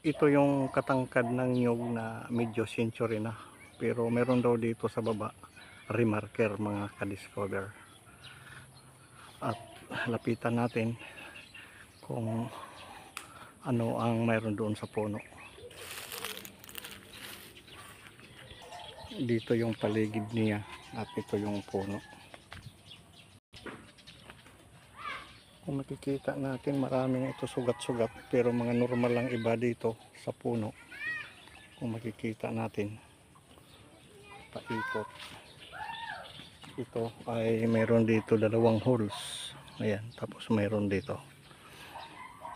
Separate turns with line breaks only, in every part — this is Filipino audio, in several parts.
ito yung katangkad ng nyug na medyo century na, pero meron daw dito sa baba remarker mga ka-discover. At lapitan natin kung ano ang mayroon doon sa puno. Dito yung paligid niya at ito yung puno. Kung makikita natin, maraming ito sugat-sugat, pero mga normal lang iba dito sa puno. Kung makikita natin, paikot. Ito ay meron dito dalawang holes. Ayan, tapos meron dito.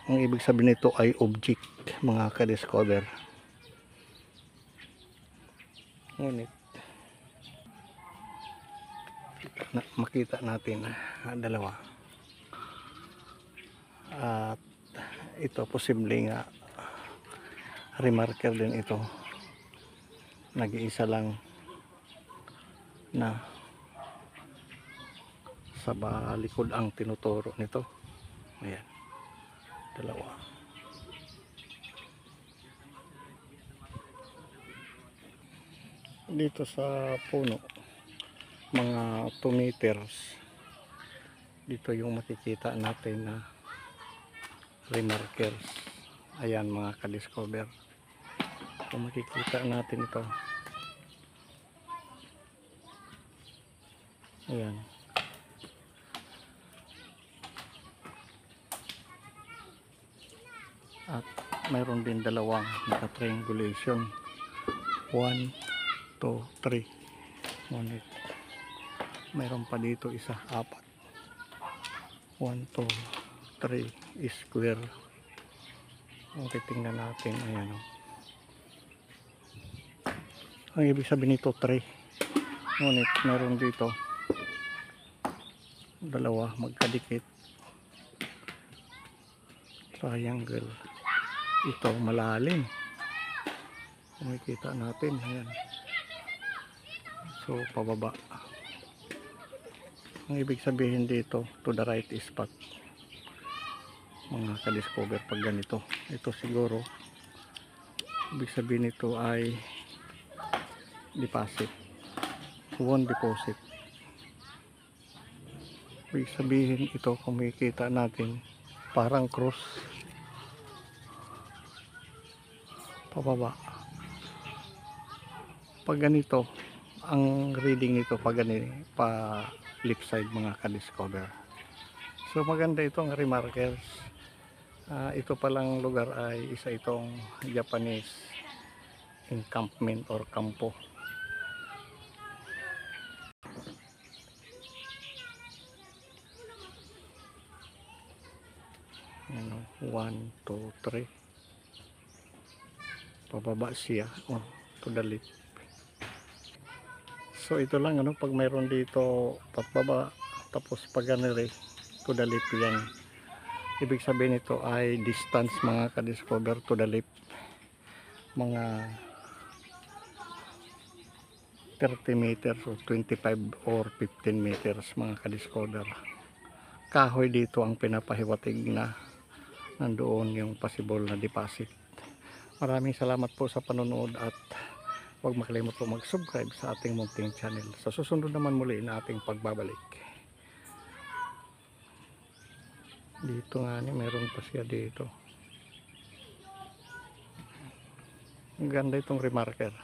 Ang ibig sabihin nito ay object, mga ka-discover. Ngunit makita natin dalawa. At ito posible nga remarker din ito. Nag-iisa lang na sa balikod ang tinuturo nito. Ayan, dalawa. Dito sa puno, mga 2 meters, dito yung makikita natin na remarkers. Ayan mga ka-discover, kung makikita natin ito, ayan, at mayroon din dalawang naka-triangulation, 1, 2, 3. Ngunit mayroon pa dito isa, 4, 1, 2, 3 square. Ang titingnan natin, ayan o. Ang ibig sabihin nito 3. Ngunit meron dito dalawa magkadikit, triangle. Ito malalim, makikita natin, ayan. So pababa. Ang ibig sabihin dito, to the right spot, mga ka-discover, pag ganito. Ito siguro ibig sabihin nito ay deposit, won deposit. Ibig sabihin ito, kung makikita natin, parang cross pababa. Pag ganito ang reading nito, pag ganito pa left side, mga ka-discover. So maganda itong remarkers. Ito palang lugar ay isa itong Japanese encampment or kampo. Ano, 1, 2, 3. Pababa siya, to the left. So ito lang, ano, pag mayroon dito pagbaba, tapos pag ganire to the left, yan. Ibig sabihin ito ay distance, mga ka-discover, to the left, mga 30 meters o 25 or 15 meters, mga ka-discover. Kahoy dito ang pinapahiwatig na nandoon yung possible na deposit. Maraming salamat po sa panonood, at huwag makalimot po mag-subscribe sa ating munting channel. Sa susunod naman muli na ating pagbabalik. Dito nga ni, meron pa siya dito. Ang ganda itong remarker.